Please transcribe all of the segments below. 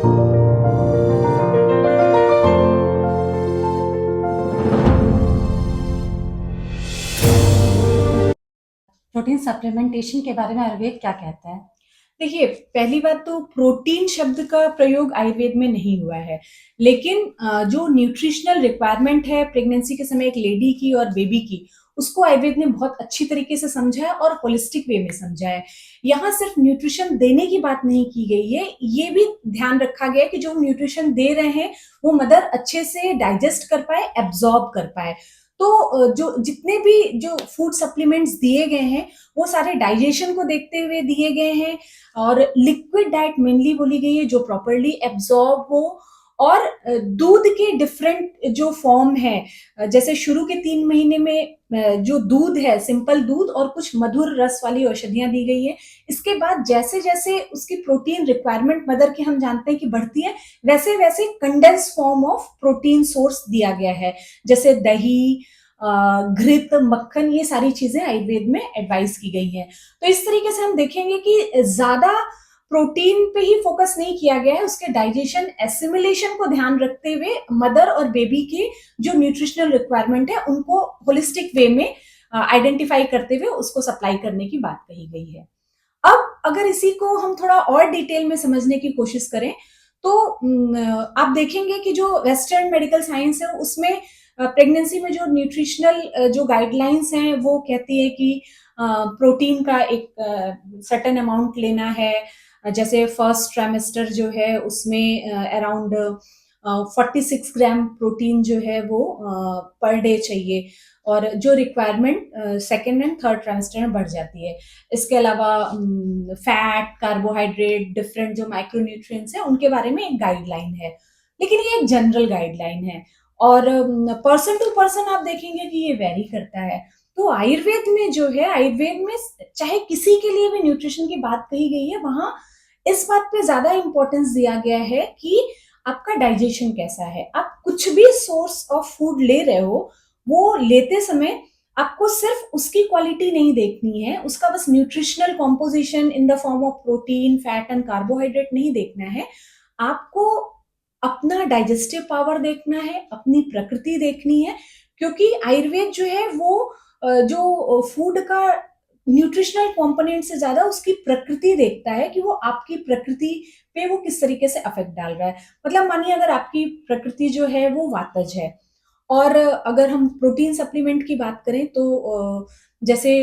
Protein supplementation के बारे में आयुर्वेद क्या कहता है? देखिए, पहली बात तो प्रोटीन शब्द का प्रयोग आयुर्वेद में नहीं हुआ है। लेकिन जो न्यूट्रिशनल रिक्वायरमेंट है प्रेगनेंसी के समय एक लेडी की और बेबी की, उसको आयुर्वेद ने बहुत अच्छी तरीके से समझा है और होलिस्टिक वे में समझा है। यहाँ सिर्फ न्यूट्रिशन देने की बात नहीं की गई है, ये भी ध्यान रखा गया है कि जो हम न्यूट्रिशन दे रहे हैं, वो मदर अच्छे से डाइजेस्ट कर पाए, एब्ज़ॉर्ब कर पाए। तो जो जितने भी जो फूड सप्लीमेंट्स दिए गए हैं, वो सारे डाइजेशन को देखते हुए दिए गए हैं और लिक्विड डाइट मेनली बोली गई है जो प्रॉपरली एब्जॉर्ब हो और दूध के डिफरेंट जो फॉर्म है, जैसे शुरू के 3 महीने में जो दूध है सिंपल दूध और कुछ मधुर रस वाली औषधियां दी गई है। इसके बाद जैसे जैसे उसकी प्रोटीन रिक्वायरमेंट मदर की हम जानते हैं कि बढ़ती है, वैसे वैसे condense form of protein source दिया गया है, जैसे दही, घृत, मक्खन, ये सारी चीजें आयुर्वेद में एडवाइस की गई है। तो इस तरीके से हम देखेंगे कि ज्यादा प्रोटीन पे ही फोकस नहीं किया गया है, उसके डाइजेशन एसिमिलेशन को ध्यान रखते हुए मदर और बेबी की जो न्यूट्रिशनल रिक्वायरमेंट है उनको होलिस्टिक वे में आइडेंटिफाई करते हुए उसको सप्लाई करने की बात कही गई है। अब अगर इसी को हम थोड़ा और डिटेल में समझने की कोशिश करें तो आप देखेंगे कि जो वेस्टर्न मेडिकल साइंस है उसमें प्रेगनेंसी में जो न्यूट्रिशनल जो गाइडलाइंस हैं वो कहती है कि प्रोटीन का एक सर्टेन अमाउंट लेना है। जैसे फर्स्ट ट्राइमेस्टर जो है उसमें अराउंड 46 ग्राम प्रोटीन जो है वो पर डे चाहिए और जो requirement second and third trimester में बढ़ जाती है। इसके अलावा फैट, कार्बोहाइड्रेट, डिफरेंट जो माइक्रोन्यूट्रिएंट्स हैं उनके बारे में एक गाइडलाइन है, लेकिन ये एक जनरल गाइडलाइन है और पर्सन टू पर्सन आप देखेंगे कि ये वेरी करता है। तो आयुर्वेद में जो है, आयुर्वेद में चाहे किसी के लिए भी न्यूट्रिशन की बात कही गई है, वहां इस बात पे ज्यादा इंपॉर्टेंस दिया गया है कि आपका डाइजेशन कैसा है। आप कुछ भी सोर्स ऑफ फूड ले रहे हो, वो लेते समय आपको सिर्फ उसकी क्वालिटी नहीं देखनी है, उसका बस nutritional composition in the form of protein, fat and carbohydrate नहीं देखना है। आपको अपना डाइजेस्टिव पावर देखना है, अपनी प्रकृति देखनी है, क्योंकि आयुर्वेद जो है वो जो फूड का न्यूट्रिशनल कंपोनेंट से ज्यादा उसकी प्रकृति देखता है कि वो आपकी प्रकृति पे वो किस तरीके से अफेक्ट डाल रहा है। मतलब मानिए अगर आपकी प्रकृति जो है वो वातज है और अगर हम प्रोटीन सप्लीमेंट की बात करें तो जैसे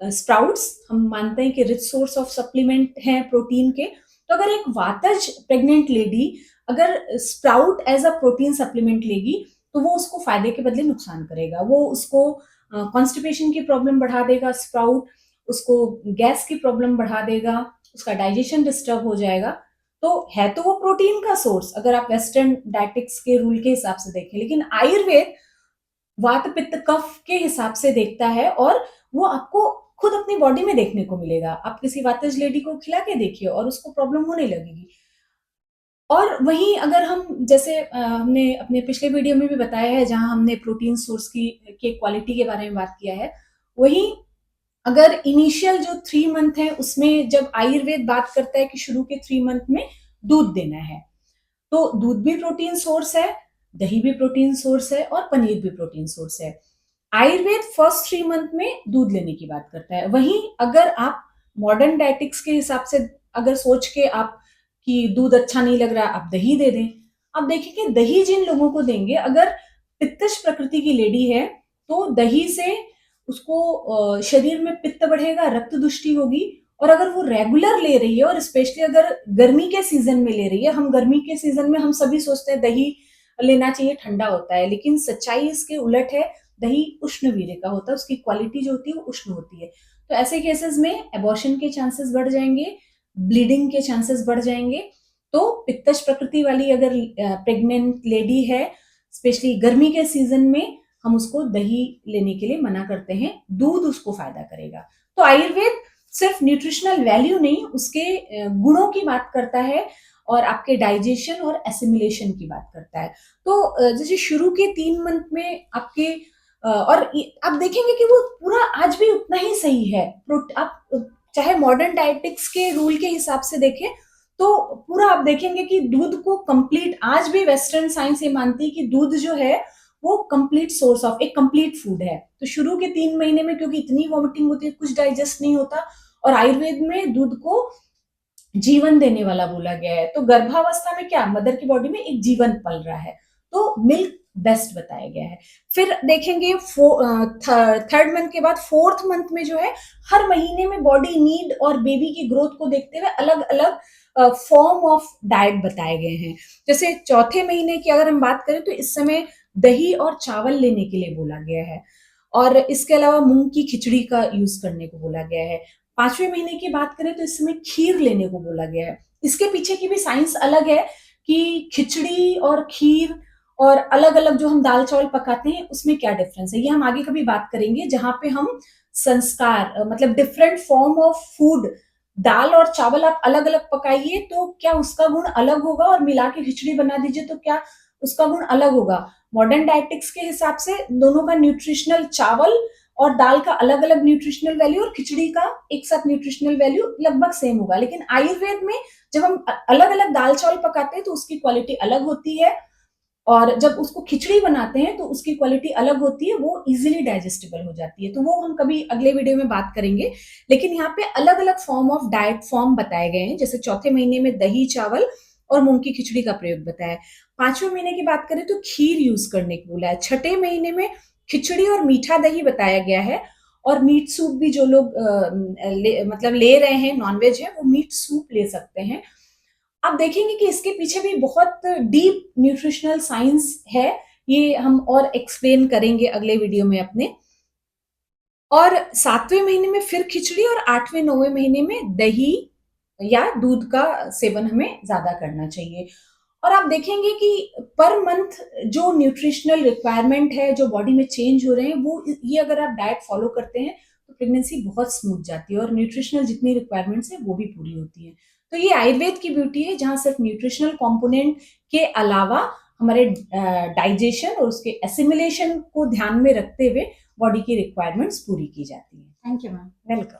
स्प्राउट्स हम मानते हैं कि रिच सोर्स ऑफ सप्लीमेंट है प्रोटीन के। तो अगर एक वातज प्रेग्नेंट लेडी अगर sprout as a protein supplement लेगी तो वो उसको फायदे के बदले नुकसान करेगा। वो उसको कॉन्स्टिपेशन की प्रॉब्लम बढ़ा देगा स्प्राउट, उसको गैस की प्रॉब्लम बढ़ा देगा, उसका डाइजेशन डिस्टर्ब हो जाएगा। तो है तो वो प्रोटीन का सोर्स अगर आप वेस्टर्न डायटिक्स के रूल के हिसाब से देखें, लेकिन आयुर्वेद वात पित्त कफ के हिसाब से देखता है और वो आपको खुद अपनी बॉडी में देखने को मिलेगा। आप किसी वातज लेडी को खिला के देखिए और उसको प्रॉब्लम होने लगेगी। और वहीं अगर हम जैसे हमने अपने पिछले वीडियो में भी बताया है जहां हमने प्रोटीन सोर्स की के क्वालिटी के बारे में बात किया है, वहीं अगर इनिशियल जो 3 मंथ है उसमें जब आयुर्वेद बात करता है कि शुरू के 3 मंथ में दूध देना है, तो दूध भी प्रोटीन सोर्स है, दही भी प्रोटीन सोर्स है और पनीर भी प्रोटीन सोर्स है। आयुर्वेद फर्स्ट 3 मंथ में दूध लेने की बात करता है। वहीं अगर आप मॉडर्न डायटिक्स के हिसाब से अगर सोच के आप कि दूध अच्छा नहीं लग रहा आप दही दे दें, आप देखेंगे दही जिन लोगों को देंगे, अगर पित्तश प्रकृति की लेडी है तो दही से उसको शरीर में पित्त बढ़ेगा, रक्त दुष्टि होगी। और अगर वो रेगुलर ले रही है और स्पेशली अगर गर्मी के सीजन में ले रही है, हम गर्मी के सीजन में हम सभी सोचते हैं दही लेना चाहिए, ठंडा होता है, लेकिन सच्चाई इसके उलट है। दही उष्ण वीर्य का होता है, उसकी क्वालिटी जो होती है वो उष्ण होती है। तो ऐसे केसेस में एबॉर्शन के चांसेस बढ़ जाएंगे, ब्लीडिंग के चांसेस बढ़ जाएंगे। तो पित्तश प्रकृति वाली अगर प्रेग्नेंट लेडी है, स्पेशली गर्मी के सीजन में हम उसको दही लेने के लिए मना करते हैं, दूध उसको फायदा करेगा। तो आयुर्वेद सिर्फ न्यूट्रिशनल वैल्यू नहीं, उसके गुणों की बात करता है और आपके डाइजेशन और एसिमिलेशन की बात करता है। तो जैसे शुरू के 3 मंथ में आपके और आप देखेंगे कि वो पूरा आज भी उतना ही सही है। आप चाहे मॉडर्न डायटिक्स के रूल के हिसाब से देखें तो पूरा आप देखेंगे कि दूध को कंप्लीट, आज भी वेस्टर्न साइंस ये मानती है कि दूध जो है वो कंप्लीट सोर्स ऑफ एक कंप्लीट फूड है। तो शुरू के 3 महीने में क्योंकि इतनी वॉमिटिंग होती है, कुछ डाइजेस्ट नहीं होता, और आयुर्वेद में दूध को जीवन देने वाला बोला गया है। तो गर्भावस्था में क्या, मदर की बॉडी में एक जीवन पल रहा है, तो मिल्क बेस्ट बताया गया है। फिर देखेंगे थर्ड मंथ के बाद फोर्थ मंथ में जो है, हर महीने में बॉडी नीड और बेबी की ग्रोथ को देखते हुए अलग अलग फॉर्म ऑफ डाइट बताए गए हैं। जैसे चौथे महीने की अगर हम बात करें तो इस समय दही और चावल लेने के लिए बोला गया है, और इसके अलावा मूंग की खिचड़ी का यूज करने को बोला गया है। 5वें महीने की बात करें तो इस समय खीर लेने को बोला गया है। इसके पीछे की भी साइंस अलग है कि खिचड़ी और खीर और अलग अलग जो हम दाल चावल पकाते हैं उसमें क्या डिफरेंस है, ये हम आगे कभी बात करेंगे, जहां पे हम संस्कार मतलब डिफरेंट फॉर्म ऑफ फूड, दाल और चावल आप अलग अलग पकाइए तो क्या उसका गुण अलग होगा, और मिला के खिचड़ी बना दीजिए तो क्या उसका गुण अलग होगा। मॉडर्न डायटिक्स के हिसाब से दोनों का न्यूट्रिशनल, चावल और दाल का अलग अलग न्यूट्रिशनल वैल्यू और खिचड़ी का एक साथ न्यूट्रिशनल वैल्यू लगभग सेम होगा। लेकिन आयुर्वेद में जब हम अलग अलग दाल चावल पकाते हैं तो उसकी क्वालिटी अलग होती है, और जब उसको खिचड़ी बनाते हैं तो उसकी क्वालिटी अलग होती है, वो इजीली डाइजेस्टेबल हो जाती है। तो वो हम कभी अगले वीडियो में बात करेंगे। लेकिन यहाँ पे अलग अलग फॉर्म ऑफ डाइट फॉर्म बताए गए हैं, जैसे चौथे महीने में दही चावल और मूंग की खिचड़ी का प्रयोग बताया है। 5वें महीने की बात करें तो खीर यूज करने को बोला है। 6ठे महीने में खिचड़ी और मीठा दही बताया गया है, और मीट सूप भी जो लोग मतलब ले रहे हैं, नॉनवेज है, वो मीट सूप ले सकते हैं। आप देखेंगे कि इसके पीछे भी बहुत डीप न्यूट्रिशनल साइंस है, ये हम और एक्सप्लेन करेंगे अगले वीडियो में अपने। और 7वें महीने में फिर खिचड़ी, और 8वें 9वें महीने में दही या दूध का सेवन हमें ज्यादा करना चाहिए। और आप देखेंगे कि पर मंथ जो न्यूट्रिशनल रिक्वायरमेंट है, जो बॉडी में चेंज हो रहे हैं, वो ये अगर आप डाइट फॉलो करते हैं तो प्रेगनेंसी बहुत स्मूथ जाती है, और न्यूट्रिशनल जितनी रिक्वायरमेंट्स है वो भी पूरी होती है। तो ये आयुर्वेद की ब्यूटी है, जहां सिर्फ न्यूट्रिशनल कंपोनेंट के अलावा हमारे डाइजेशन और उसके एसिमिलेशन को ध्यान में रखते हुए बॉडी की रिक्वायरमेंट्स पूरी की जाती है। Thank you ma'am. वेलकम।